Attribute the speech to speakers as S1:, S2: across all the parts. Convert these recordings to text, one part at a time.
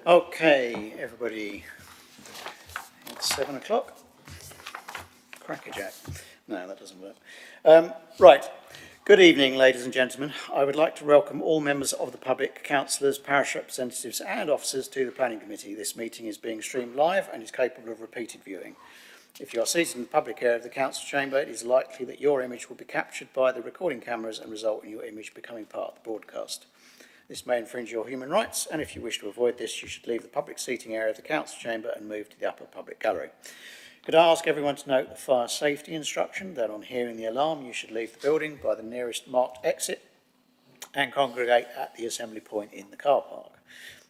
S1: Okay, everybody, it's 7 o'clock. Crackerjack. No, that doesn't work. Right, good evening, ladies and gentlemen. I would like to welcome all members of the public, councillors, parish representatives and officers to the Planning Committee. This meeting is being streamed live and is capable of repeated viewing. If you are seated in the public area of the council chamber, it is likely that your image will be captured by the recording cameras and result in your image becoming part of the broadcast. This may infringe your human rights, and if you wish to avoid this, you should leave the public seating area of the council chamber and move to the upper public gallery. Could I ask everyone to note the fire safety instruction that on hearing the alarm, you should leave the building by the nearest marked exit and congregate at the assembly point in the car park.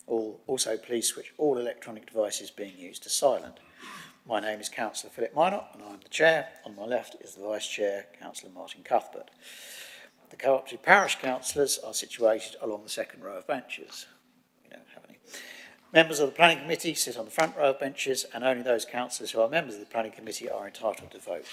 S1: Also, please switch all electronic devices being used to silent. My name is Councillor Philip Minot, and I'm the Chair. On my left is the Vice Chair, Councillor Martin Cuthbert. The cooperative parish councillors are situated along the second row of benches. We don't have any. Members of the Planning Committee sit on the front row of benches, and only those councillors who are members of the Planning Committee are entitled to vote.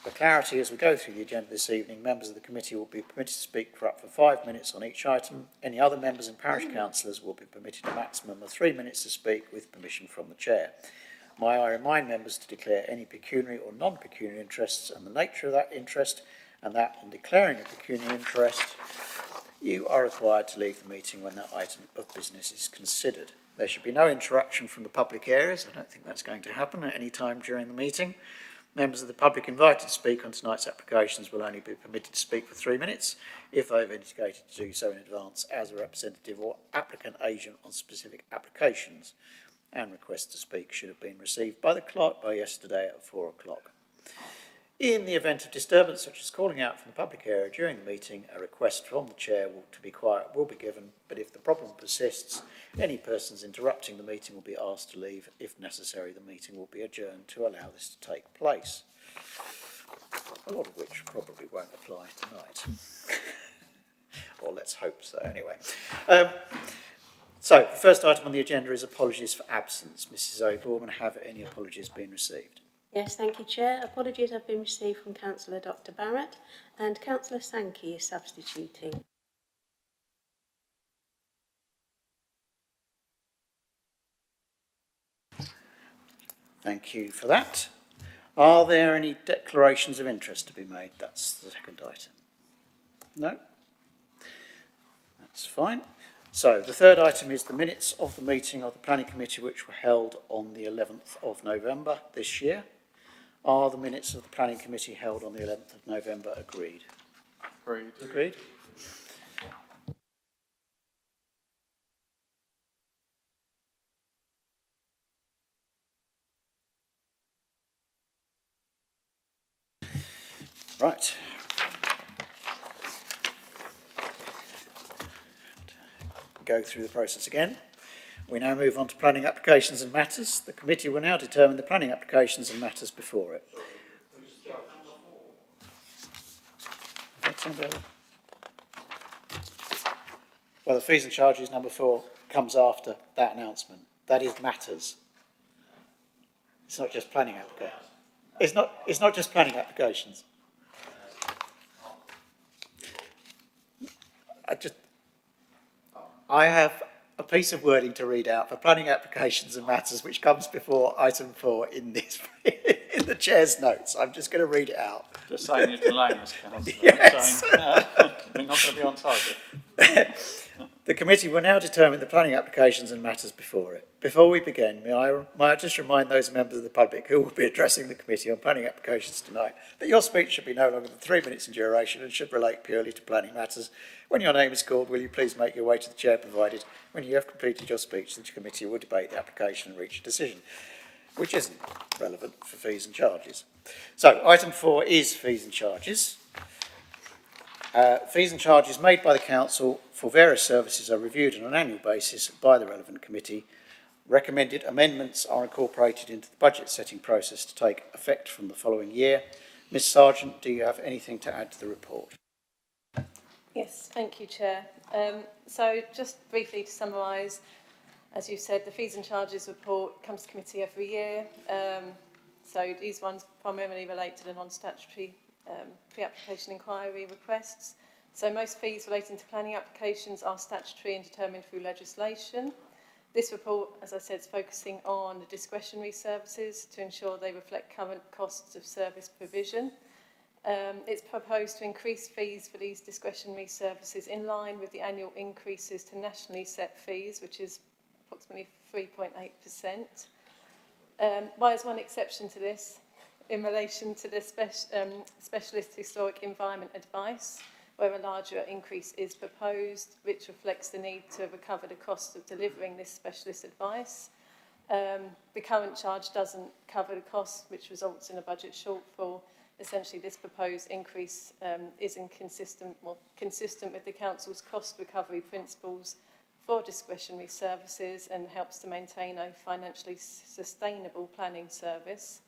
S1: For clarity, as we go through the agenda this evening, members of the committee will be permitted to speak for up to 5 minutes on each item. Any other members and parish councillors will be permitted a maximum of 3 minutes to speak with permission from the Chair. May I remind members to declare any pecuniary or non-pecuniary interests and the nature of that interest, and that in declaring a pecuniary interest, you are required to leave the meeting when that item of business is considered. There should be no interaction from the public areas. I don't think that's going to happen at any time during the meeting. Members of the public invited to speak on tonight's applications will only be permitted to speak for 3 minutes if they've indicated to do so in advance as a representative or applicant agent on specific applications, and requests to speak should have been received by the clerk by yesterday at 4 o'clock. In the event of disturbance, such as calling out from the public area during the meeting, a request from the Chair to be quiet will be given, but if the problem persists, any persons interrupting the meeting will be asked to leave. If necessary, the meeting will be adjourned to allow this to take place. A lot of which probably won't apply tonight. Or let's hope so, anyway. So, the first item on the agenda is apologies for absence. Mrs O'Gorman, have any apologies been received?
S2: Yes, thank you, Chair. Apologies have been received from Councillor Dr Barrett, and Councillor Sankey is substituting.
S1: Thank you for that. Are there any declarations of interest to be made? That's the second item. No? That's fine. So, the third item is the minutes of the meeting of the Planning Committee, which were held on the 11th of November this year. Are the minutes of the Planning Committee held on the 11th of November agreed?
S3: Agreed.
S1: Agreed? Right. Go through the process again. We now move on to planning applications and matters. The committee will now determine the planning applications and matters before it. Well, the fees and charges number 4 comes after that announcement. That is matters. It's not just planning applications. It's not just planning applications. I have a piece of wording to read out for planning applications and matters, which comes before item 4 in this in the Chair's notes. I'm just going to read it out.
S3: Just saying you can loan us, Councillor.
S1: Yes.
S3: We're not going to be on target.
S1: The committee will now determine the planning applications and matters before it. Before we begin, may I just remind those members of the public who will be addressing the committee on planning applications tonight that your speech should be no longer than 3 minutes in duration and should relate purely to planning matters. When your name is called, will you please make your way to the Chair, provided when you have completed your speech, the committee will debate the application and reach a decision, which isn't relevant for fees and charges. So, item 4 is fees and charges. Fees and charges made by the Council for various services are reviewed on an annual basis by the relevant committee. Recommended amendments are incorporated into the budget setting process to take effect from the following year. Ms Sargent, do you have anything to add to the report?
S4: Yes, thank you, Chair. So just briefly to summarise, as you said, the fees and charges report comes to committee every year. So these ones primarily relate to the non-statutory pre-application inquiry requests. So most fees relating to planning applications are statutory and determined through legislation. This report, as I said, is focusing on the discretionary services to ensure they reflect current costs of service provision. It's proposed to increase fees for these discretionary services in line with the annual increases to nationally set fees, which is approximately 3.8%. Why is one exception to this? In relation to the specialist historic environment advice, where a larger increase is proposed, which reflects the need to recover the cost of delivering this specialist advice. The current charge doesn't cover the cost, which results in a budget shortfall. Essentially, this proposed increase is consistent with the Council's cost recovery principles for discretionary services and helps to maintain a financially sustainable planning service.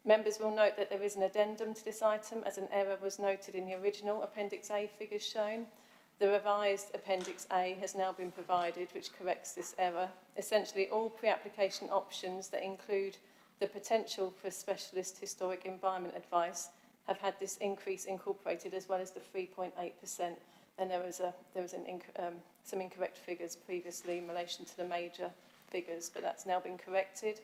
S4: Members will note that there is an addendum to this item, as an error was noted in the original Appendix A figures shown. The revised Appendix A has now been provided, which corrects this error. Essentially, all pre-application options that include the potential for specialist historic environment advice have had this increase incorporated, as well as the 3.8%. And there was some incorrect figures previously in relation to the major figures, but that's now been corrected.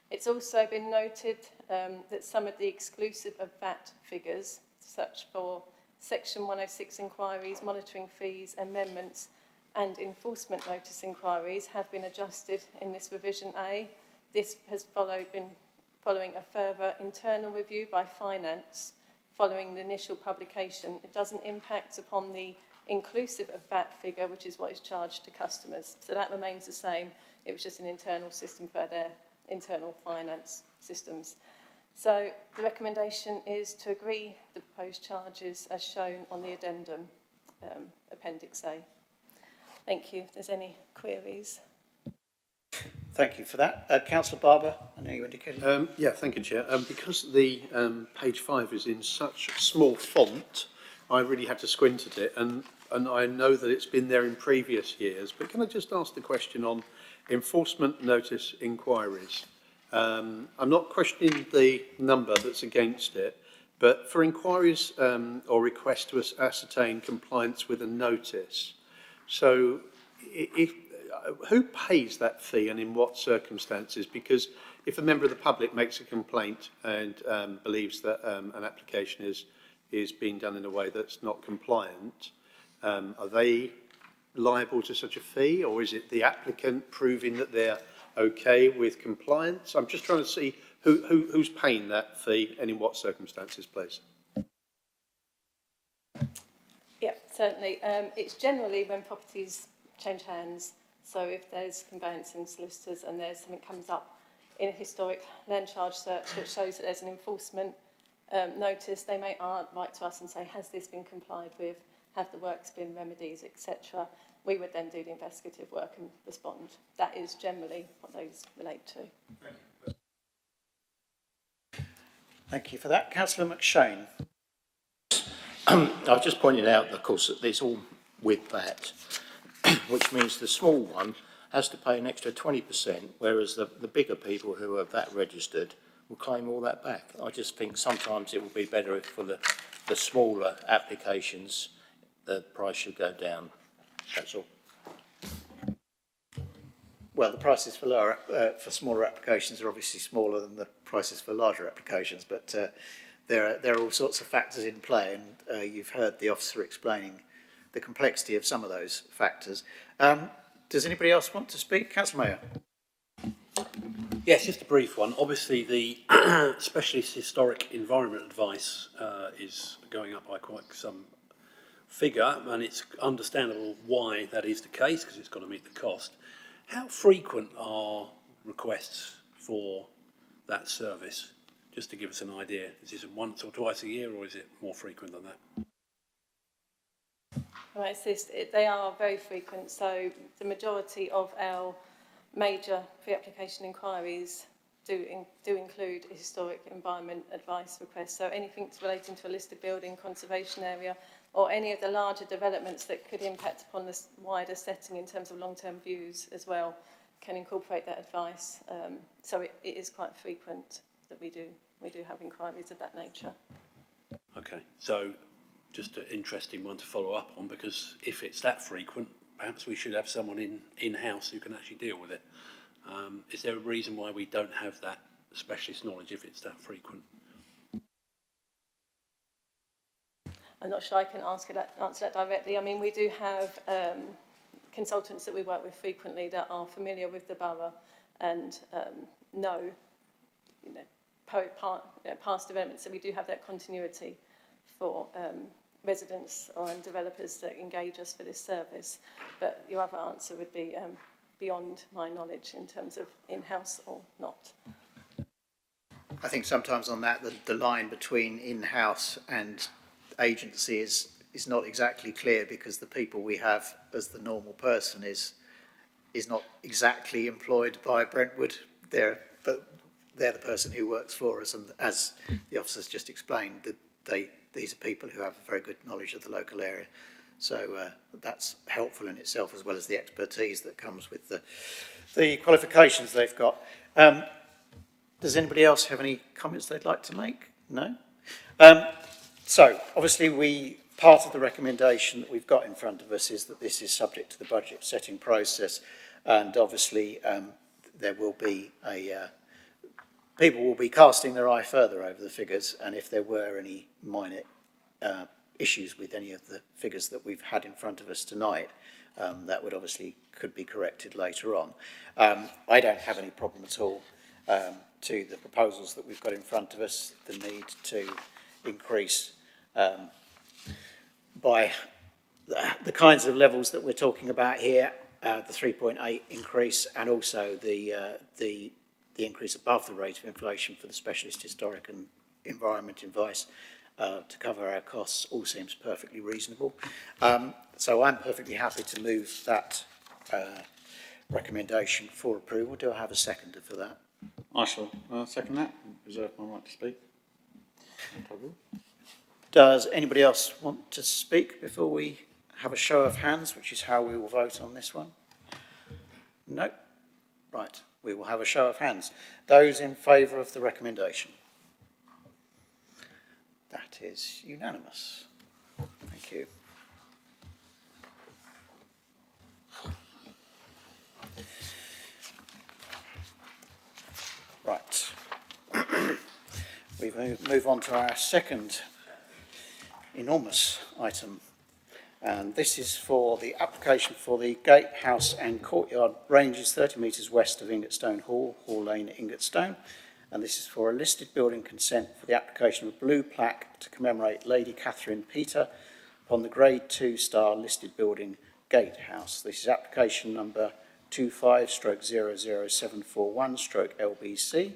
S4: It's also been noted that some of the exclusive of VAT figures, such for Section 106 inquiries, monitoring fees, amendments and enforcement notice inquiries, have been adjusted in this revision A. This has been following a further internal review by Finance following the initial publication. It doesn't impact upon the inclusive of VAT figure, which is what is charged to customers. So that remains the same. It was just an internal system for their internal finance systems. So the recommendation is to agree the proposed charges as shown on the addendum, Appendix A. Thank you. If there's any queries.
S1: Thank you for that. Councillor Barber, I know you indicated.
S5: Yeah, thank you, Chair. Because the page 5 is in such small font, I really had to squint at it, and I know that it's been there in previous years, but can I just ask the question on enforcement notice inquiries? I'm not questioning the number that's against it, but for inquiries or requests to ascertain compliance with a notice, so who pays that fee and in what circumstances? Because if a member of the public makes a complaint and believes that an application is being done in a way that's not compliant, are they liable to such a fee, or is it the applicant proving that they're okay with compliance? I'm just trying to see who's paying that fee and in what circumstances, please.
S4: Yeah, certainly. It's generally when properties change hands. So if there's conveyancing solicitors and there's something comes up in a historic land charge search that shows that there's an enforcement notice, they may write to us and say, has this been complied with? Have the works been remedies, etc. We would then do the investigative work and respond. That is generally what those relate to.
S1: Thank you for that. Councillor McShane.
S6: I've just pointed out, of course, that it's all with VAT, which means the small one has to pay an extra 20%, whereas the bigger people who are VAT registered will claim all that back. I just think sometimes it would be better if for the smaller applications, the price should go down. That's all.
S1: Well, the prices for smaller applications are obviously smaller than the prices for larger applications, but there are all sorts of factors in play, and you've heard the officer explaining the complexity of some of those factors. Does anybody else want to speak? Councillor Mayor.
S7: Yes, just a brief one. Obviously, the specialist historic environment advice is going up by quite some figure, and it's understandable why that is the case, because it's got to meet the cost. How frequent are requests for that service? Just to give us an idea, is it once or twice a year, or is it more frequent than that?
S4: Right, so they are very frequent. So the majority of our major pre-application inquiries do include a historic environment advice request. So anything relating to a listed building, conservation area, or any of the larger developments that could impact upon the wider setting in terms of long-term views as well can incorporate that advice. So it is quite frequent that we do have inquiries of that nature.
S7: Okay, so just an interesting one to follow up on, because if it's that frequent, perhaps we should have someone in-house who can actually deal with it. Is there a reason why we don't have that specialist knowledge if it's that frequent?
S4: I'm not sure I can answer that directly. I mean, we do have consultants that we work with frequently that are familiar with the borough and know, past developments, so we do have that continuity for residents and developers that engage us for this service. But your other answer would be beyond my knowledge in terms of in-house or not.
S1: I think sometimes on that, the line between in-house and agency is not exactly clear, because the people we have as the normal person is not exactly employed by Brentwood. They're the person who works for us, and as the officers just explained, that these are people who have a very good knowledge of the local area. So that's helpful in itself, as well as the expertise that comes with the qualifications they've got. Does anybody else have any comments they'd like to make? No? So obviously part of the recommendation that we've got in front of us is that this is subject to the budget setting process, and obviously there will be people will be casting their eye further over the figures, and if there were any minor issues with any of the figures that we've had in front of us tonight, that would obviously could be corrected later on. I don't have any problem at all to the proposals that we've got in front of us, the need to increase by the kinds of levels that we're talking about here, the 3.8 increase, and also the increase above the rate of inflation for the specialist historic and environment advice to cover our costs, all seems perfectly reasonable. So I'm perfectly happy to move that recommendation for approval. Do I have a seconder for that?
S3: I shall second that and reserve my right to speak. No problem.
S1: Does anybody else want to speak before we have a show of hands, which is how we will vote on this one? No? Right, we will have a show of hands. Those in favour of the recommendation? That is unanimous. Thank you. Right. We move on to our second enormous item, and this is for the application for the gatehouse and courtyard ranges 30 metres west of Ingatstone Hall, Hall Lane, Ingatstone, and this is for a listed building consent for the application of a blue plaque to commemorate Lady Catherine Peter upon the Grade 2 star listed building gatehouse. This is application number 25/00741/LBC,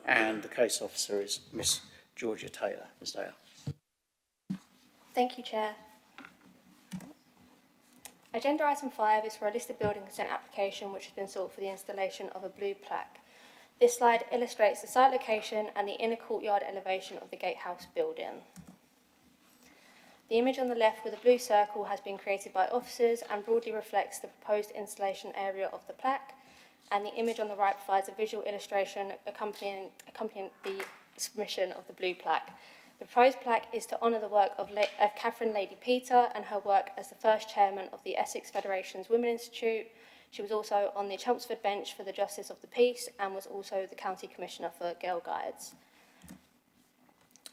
S1: and the case officer is Miss Georgia Taylor. Ms. Taylor.
S8: Thank you, Chair. Agenda item 5 is for a listed building consent application which has been sought for the installation of a blue plaque. This slide illustrates the site location and the inner courtyard elevation of the gatehouse building. The image on the left with a blue circle has been created by officers and broadly reflects the proposed installation area of the plaque, and the image on the right provides a visual illustration accompanying the submission of the blue plaque. The proposed plaque is to honour the work of Catherine Lady Peter and her work as the first chairman of the Essex Federation's Women Institute. She was also on the Chelmsford bench for the Justice of the Peace and was also the County Commissioner for Girl Guides.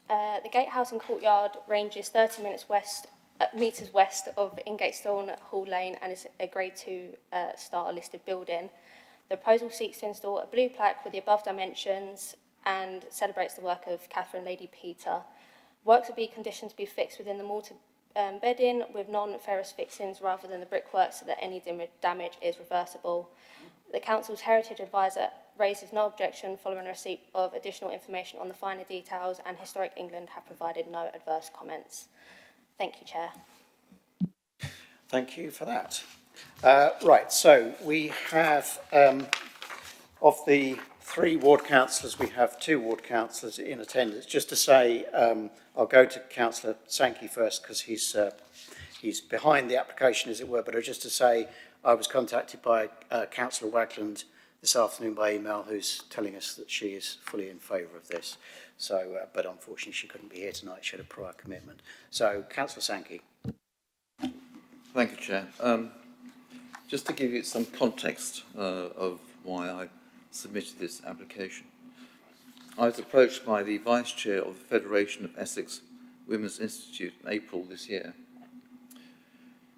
S8: The gatehouse and courtyard ranges 30 metres west of Ingatestone Hall Lane and is a Grade 2 star listed building. The proposal seeks to install a blue plaque with the above dimensions and celebrates the work of Catherine Lady Peter. Works will be conditioned to be fixed within the mortar bedding with non-ferrous fixings rather than the brickwork, so that any damage is reversible. The Council's Heritage Advisor raises no objection following receipt of additional information on the finer details, and Historic England have provided no adverse comments. Thank you, Chair.
S1: Thank you for that. Right, so we have, of the 3 ward councillors, we have 2 ward councillors in attendance. Just to say, I'll go to Councillor Sankey first, because he's behind the application, as it were, but just to say, I was contacted by Councillor Wagland this afternoon by email, who's telling us that she is fully in favour of this. So, but unfortunately she couldn't be here tonight, she had a prior commitment. So, Councillor Sankey.
S9: Thank you, Chair. Just to give you some context of why I submitted this application. I was approached by the Vice Chair of the Federation of Essex Women's Institute in April this year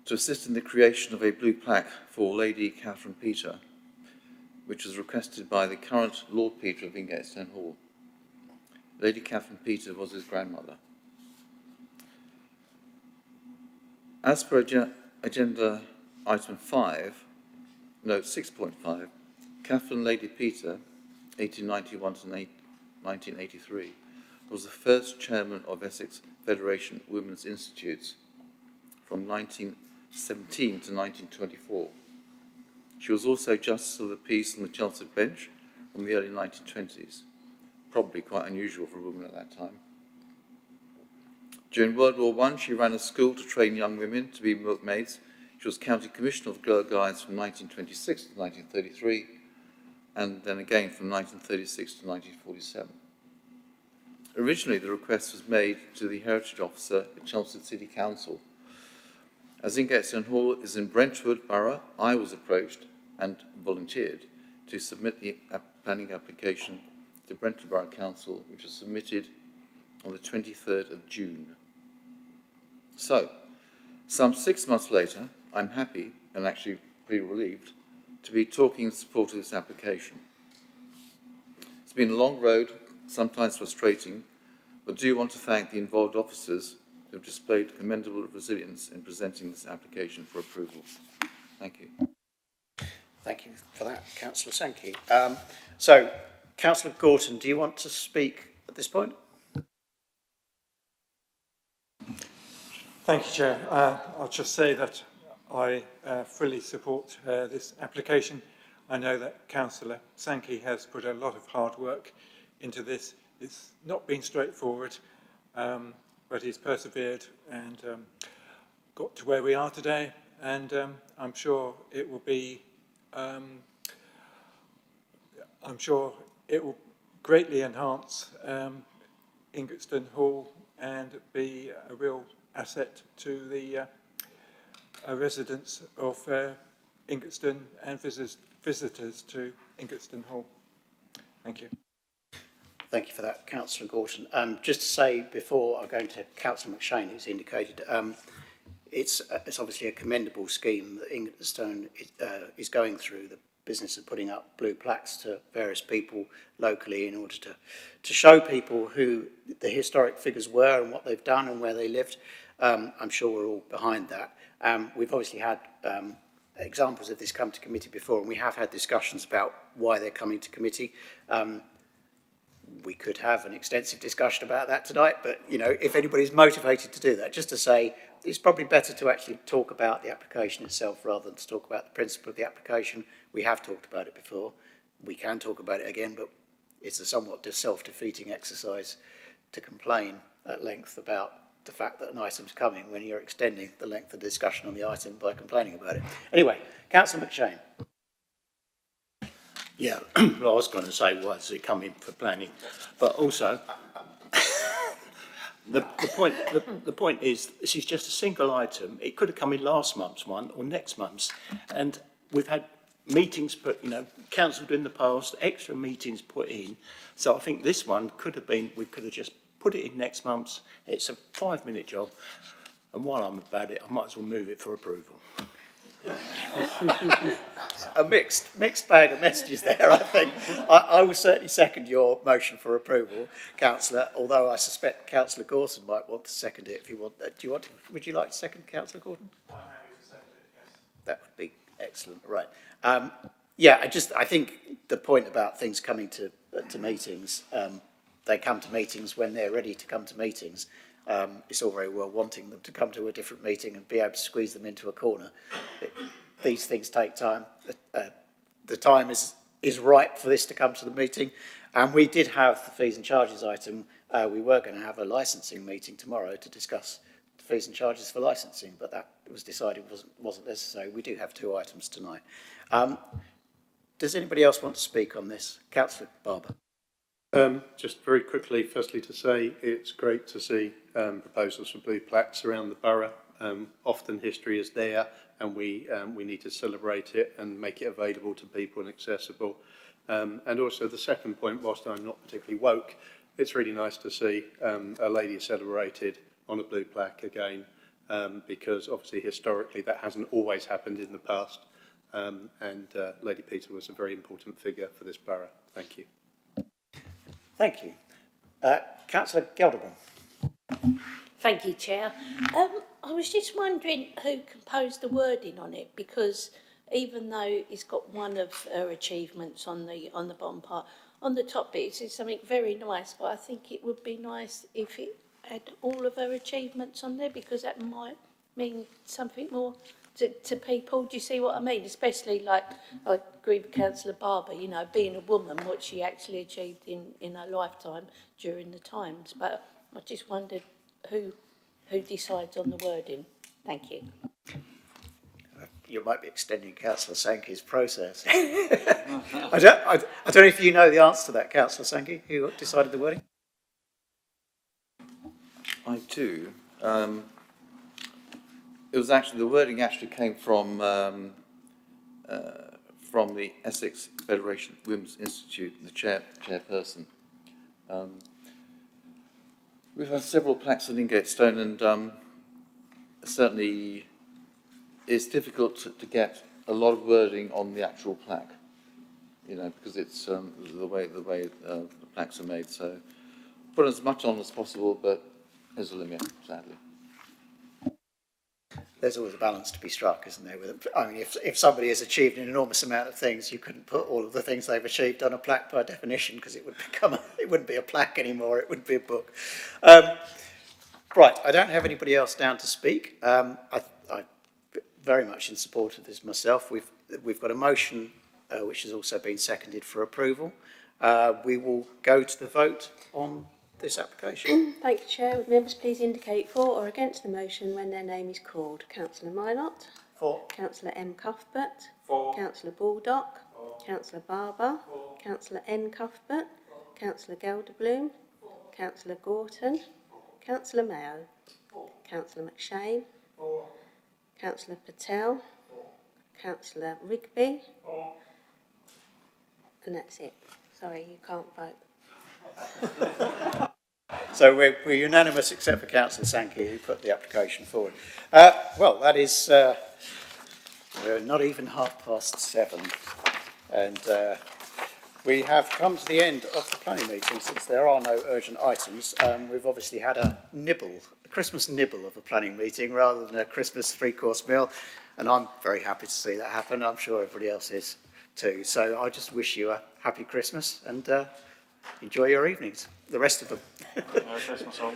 S9: to assist in the creation of a blue plaque for Lady Catherine Peter, which was requested by the current Lord Peter of Ingatestone Hall. Lady Catherine Peter was his grandmother. As per agenda item 6.5, Catherine Lady Peter, 1891 to 1983, was the first chairman of Essex Federation Women's Institutes from 1917 to 1924. She was also Justice of the Peace on the Chelmsford Bench from the early 1920s, probably quite unusual for a woman at that time. During World War I, she ran a school to train young women to be milkmaids. She was County Commissioner of the Girl Guides from 1926 to 1933, and then again from 1936 to 1947. Originally, the request was made to the Heritage Officer at Chelmsford City Council. As Ingatestone Hall is in Brentwood Borough, I was approached and volunteered to submit the planning application to Brentwood Borough Council, which was submitted on the 23rd of June. So, some 6 months later, I'm happy, and actually pretty relieved, to be talking in support of this application. It's been a long road, sometimes frustrating, but do want to thank the involved officers who have displayed commendable resilience in presenting this application for approval. Thank you.
S1: Thank you for that, Councillor Sankey. So, Councillor Gorton, do you want to speak at this point?
S10: Thank you, Chair. I'll just say that I fully support this application. I know that Councillor Sankey has put a lot of hard work into this. It's not been straightforward, but he's persevered and got to where we are today. And I'm sure it will be. I'm sure it will greatly enhance Ingatestone Hall and be a real asset to the residents of Ingatestone and visitors to Ingatestone Hall. Thank you.
S1: Thank you for that, Councillor Gorton. Just to say before I go into Councillor McShane, who's indicated, it's obviously a commendable scheme that Ingatestone is going through, the business of putting up blue plaques to various people locally in order to show people who the historic figures were and what they've done and where they lived. I'm sure we're all behind that. We've obviously had examples of this come to committee before, and we have had discussions about why they're coming to committee. We could have an extensive discussion about that tonight, but, you know, if anybody's motivated to do that, just to say it's probably better to actually talk about the application itself rather than to talk about the principle of the application. We have talked about it before. We can talk about it again, but it's a somewhat self-defeating exercise to complain at length about the fact that an item's coming when you're extending the length of the discussion on the item by complaining about it. Anyway, Councillor McShane.
S6: Yeah, well, I was going to say, why does it come in for planning? But also, the point is, this is just a single item. It could have come in last month's one or next month's. And we've had meetings put, cancelled in the past, extra meetings put in. So I think this one could have been, we could have just put it in next month's. It's a 5-minute job. And while I'm about it, I might as well move it for approval.
S1: A mixed bag of messages there, I think. I will certainly second your motion for approval, Councillor, although I suspect Councillor Gorton might want to second it if you want. Would you like to second Councillor Gorton? I'm happy to second it, yes. That would be excellent, right. I think the point about things coming to meetings, they come to meetings when they're ready to come to meetings. It's all very well wanting them to come to a different meeting and be able to squeeze them into a corner. These things take time. The time is right for this to come to the meeting. And we did have the fees and charges item. We were going to have a licensing meeting tomorrow to discuss the fees and charges for licensing, but that was decided wasn't necessary. We do have 2 items tonight. Does anybody else want to speak on this? Councillor Barber.
S5: Just very quickly, firstly to say it's great to see proposals for blue plaques around the borough. Often history is there, and we need to celebrate it and make it available to people and accessible. And also the second point, whilst I'm not particularly woke, it's really nice to see a lady celebrated on a blue plaque again, because obviously historically that hasn't always happened in the past. And Lady Peter was a very important figure for this borough. Thank you.
S1: Thank you. Councillor Gelderman.
S11: Thank you, Chair. I was just wondering who composed the wording on it, because even though it's got one of her achievements on the bottom part, on the top bit it's something very nice, but I think it would be nice if it had all of her achievements on there, because that might mean something more to people. Do you see what I mean? Especially, like, I agree with Councillor Barber, you know, being a woman, what she actually achieved in her lifetime during the times. But I just wondered who decides on the wording. Thank you.
S1: You might be extending Councillor Sankey's process. I don't know if you know the answer to that, Councillor Sankey, who decided the wording?
S9: I do. It was actually, the wording actually came from the Essex Federation Women's Institute, the chairperson. We've had several plaques at Ingatestone, and certainly it's difficult to get a lot of wording on the actual plaque, you know, because it's the way the plaques are made. So put as much on as possible, but there's a limit, sadly.
S1: There's always a balance to be struck, isn't there? I mean, if somebody has achieved an enormous amount of things, you couldn't put all of the things they've achieved on a plaque by definition, because it would become it wouldn't be a plaque anymore. It would be a book. Right. I don't have anybody else down to speak. I'm very much in support of this myself. We've got a motion which has also been seconded for approval. We will go to the vote on this application.
S2: Thank you, Chair. Would members please indicate for or against the motion when their name is called? Councillor Minott.
S1: For.
S2: Councillor M. Cuthbert.
S10: For.
S2: Councillor Baldock. Councillor Barber. Councillor N. Cuthbert. Councillor Gelderbloom. Councillor Gorton. Councillor Mayo. Councillor McShane. Councillor Patel. Councillor Rigby. And that's it. Sorry, you can't vote.
S1: So we're unanimous except for Councillor Sankey, who put the application forward. Well, that is we're not even 7:30, and we have come to the end of the planning meeting. Since there are no urgent items, we've obviously had a Christmas nibble of a planning meeting rather than a Christmas three-course meal, and I'm very happy to see that happen. I'm sure everybody else is too. So I just wish you a happy Christmas and enjoy your evenings, the rest of them.
S3: Merry Christmas all.